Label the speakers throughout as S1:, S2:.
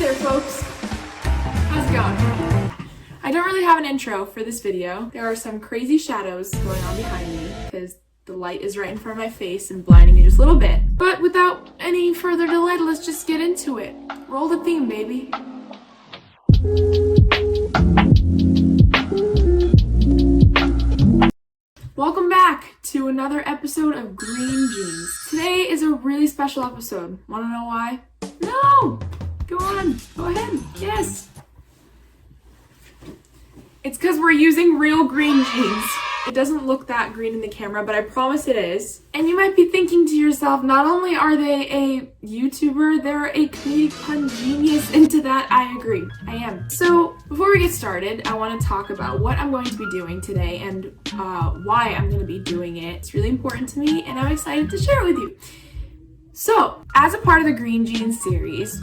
S1: there, folks. How's it going? I don't really have an intro for this video. There are some crazy shadows going on behind me because the light is right in front of my face and blinding me just a little bit. But without any further delay, let's just get into it. Roll the theme, baby. Welcome back to another episode of Green Jeans. Today is a really special episode. Wanna know why? No! Go on. Go ahead. Yes. It's because we're using real green jeans. It doesn't look that green in the camera, but I promise it is. And you might be thinking to yourself, not only are they a YouTuber, they're a comedic pun genius. And to that, I agree. I am. So before we get started, I want to talk about what I'm going to be doing today and why I'm going to be doing it. It's really important to me, and I'm excited to share it with you. So, as a part of the Green Jeans series,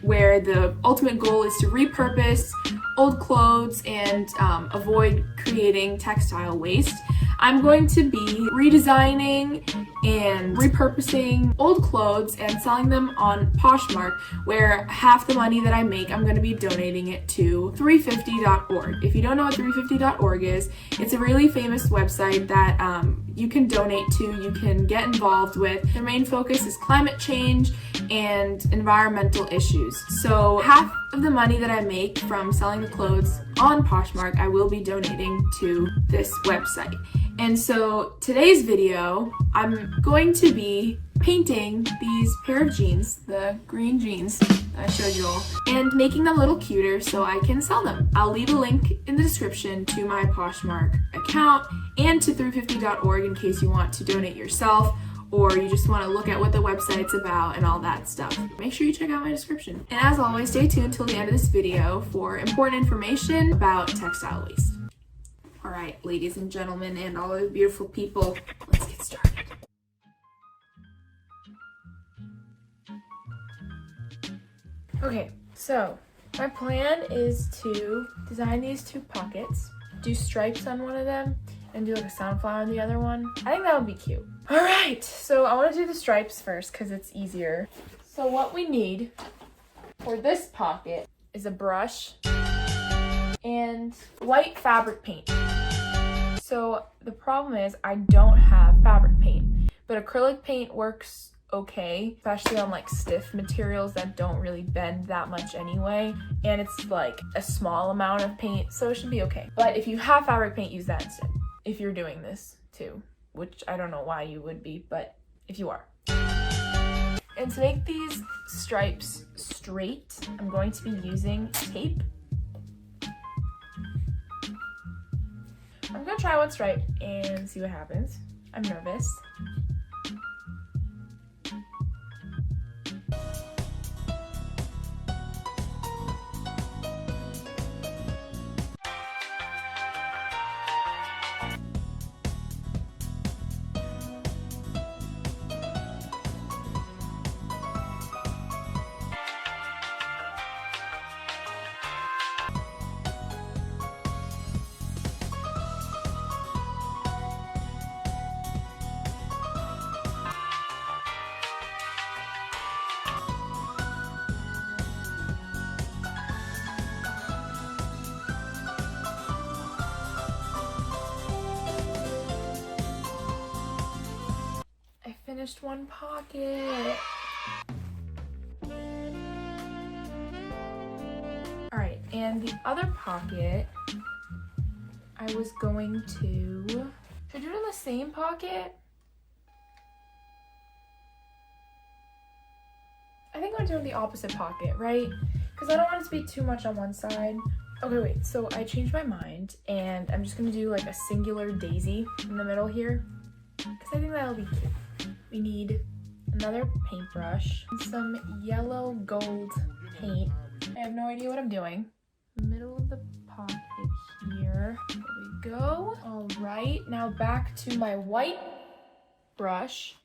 S1: where the ultimate goal is to repurpose old clothes and avoid creating textile waste, I'm going to be redesigning and repurposing old clothes and selling them on Poshmark, where half the money that I make, I'm going to be donating it to 350.org. If you don't know what 350.org is, it's a really famous website that you can donate to, you can get involved with. Their main focus is climate change and environmental issues. So half of the money that I make from selling the clothes on Poshmark, I will be donating to this website. And so today's video, I'm going to be painting these pair of jeans, the green jeans that I showed you all, and making them a little cuter so I can sell them. I'll leave a link in the description to my Poshmark account and to 350.org in case you want to donate yourself or you just want to look at what the website's about and all that stuff. Make sure you check out my description. And as always, stay tuned till the end of this video for important information about textile waste. All right, ladies and gentlemen, and all of the beautiful people, let's get started. Okay, so my plan is to design these two pockets, do stripes on one of them, and do like a sunflower on the other one. I think that would be cute. All right, so I want to do the stripes first because it's easier. So what we need for this pocket is a brush and white fabric paint. So the problem is I don't have fabric paint, but acrylic paint works okay, especially on like stiff materials that don't really bend that much anyway, and it's like a small amount of paint, so it should be okay. But if you have fabric paint, use that instead if you're doing this too, which I don't know why you would be, but if you are. And to make these stripes straight, I'm going to be using tape. I'm gonna try one stripe and see what happens. I'm nervous. Finished one pocket. All right, and the other pocket, I was going to, should I do it in the same pocket? I think I'm doing the opposite pocket, right? Because I don't want it to be too much on one side. Okay, wait, so I changed my mind and I'm just gonna do like a singular daisy in the middle here because I think that'll be cute. We need another paintbrush and some yellow gold paint. I have no idea what I'm doing. Middle of the pocket here. There we go. All right, now back to my white brush.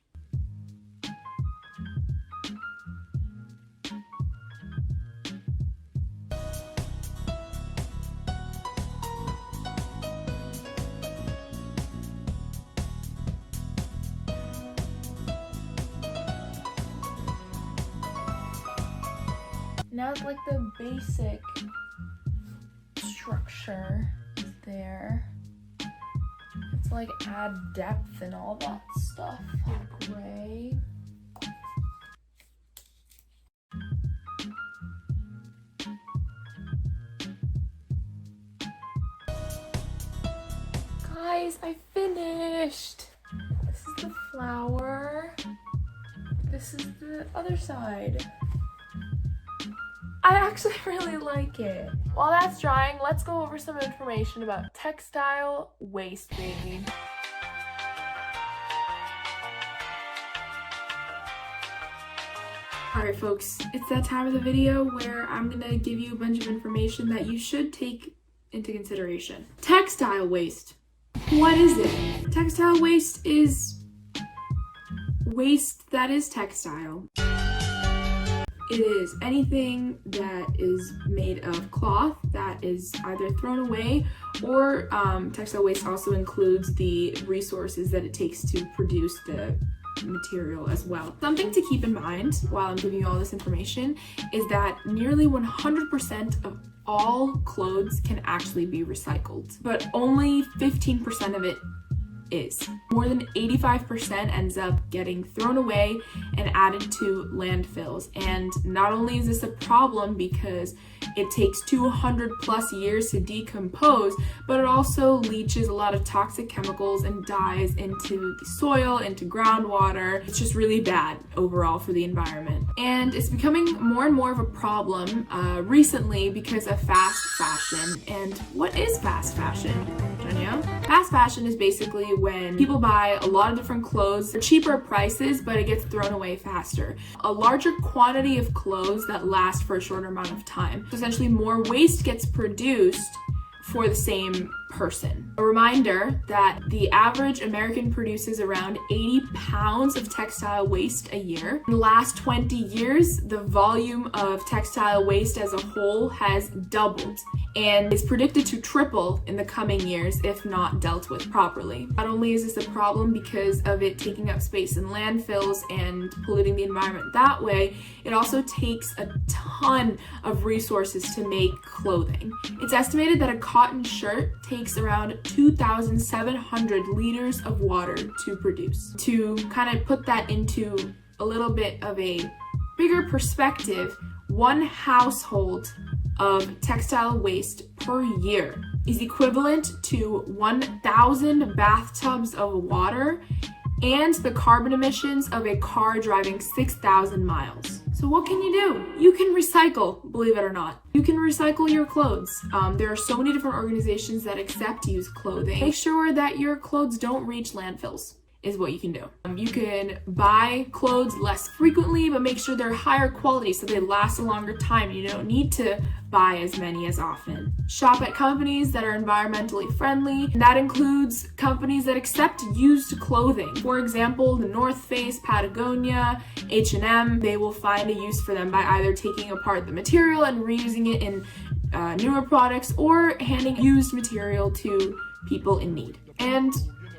S1: Now it's like the basic structure is there. It's like add depth and all that stuff. Gray. Guys, I finished. This is the flower. This is the other side. I actually really like it. While that's drying, let's go over some information about textile waste baby. Alright folks, it's that time of the video where I'm gonna give you a bunch of information that you should take into consideration. Textile waste. What is it? Textile waste is waste that is textile. It is anything that is made of cloth that is either thrown away, or textile waste also includes the resources that it takes to produce the material as well. Something to keep in mind while I'm giving you all this information is that nearly 100% of all clothes can actually be recycled, but only 15% of it is. More than 85% ends up getting thrown away and added to landfills. And not only is this a problem because it takes 200 plus years to decompose, but it also leaches a lot of toxic chemicals and dyes into the soil, into groundwater. It's just really bad overall for the environment. And it's becoming more and more of a problem recently because of fast fashion. And what is fast fashion? Janya? Fast fashion is basically when people buy a lot of different clothes for cheaper prices, but it gets thrown away faster. A larger quantity of clothes that last for a shorter amount of time. So essentially more waste gets produced for the same person. A reminder that the average American produces around 80 pounds of textile waste a year. In the last 20 years, the volume of textile waste as a whole has doubled and is predicted to triple in the coming years if not dealt with properly. Not only is this a problem because of it taking up space in landfills and polluting the environment that way, it also takes a ton of resources to make clothing. It's estimated that a cotton shirt takes around 2,700 liters of water to produce. To kind of put that into a little bit of a bigger perspective, one household of textile waste per year is equivalent to 1,000 bathtubs of water and the carbon emissions of a car driving 6,000 miles. So what can you do? You can recycle, believe it or not. You can recycle your clothes. There are so many different organizations that accept used clothing. Make sure that your clothes don't reach landfills is what you can do. You can buy clothes less frequently, but make sure they're higher quality so they last a longer time. You don't need to buy as many as often. Shop at companies that are environmentally friendly, and that includes companies that accept used clothing. For example, the North Face, Patagonia, H&M, they will find a use for them by either taking apart the material and reusing it in newer products or handing used material to people in need. And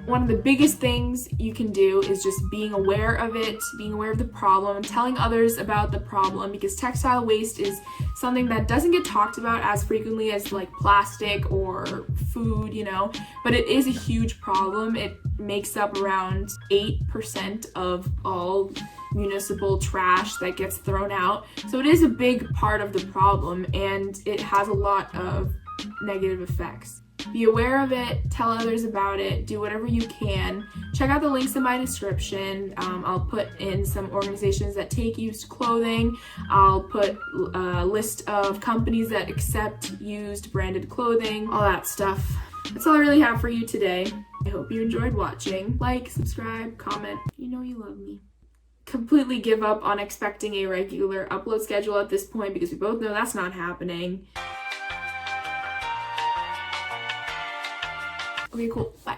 S1: one of the biggest things you can do is just being aware of it, being aware of the problem, telling others about the problem, because textile waste is something that doesn't get talked about as frequently as like plastic or food, you know, but it is a huge problem. It makes up around 8% of all municipal trash that gets thrown out. So it is a big part of the problem, and it has a lot of negative effects. Be aware of it, tell others about it, do whatever you can. Check out the links in my description. I'll put in some organizations that take used clothing. I'll put a list of companies that accept used branded clothing, all that stuff. That's all I really have for you today. I hope you enjoyed watching. Like, subscribe, comment. You know you love me. Completely give up on expecting a regular upload schedule at this point because we both know that's not happening. Okay, cool. Bye.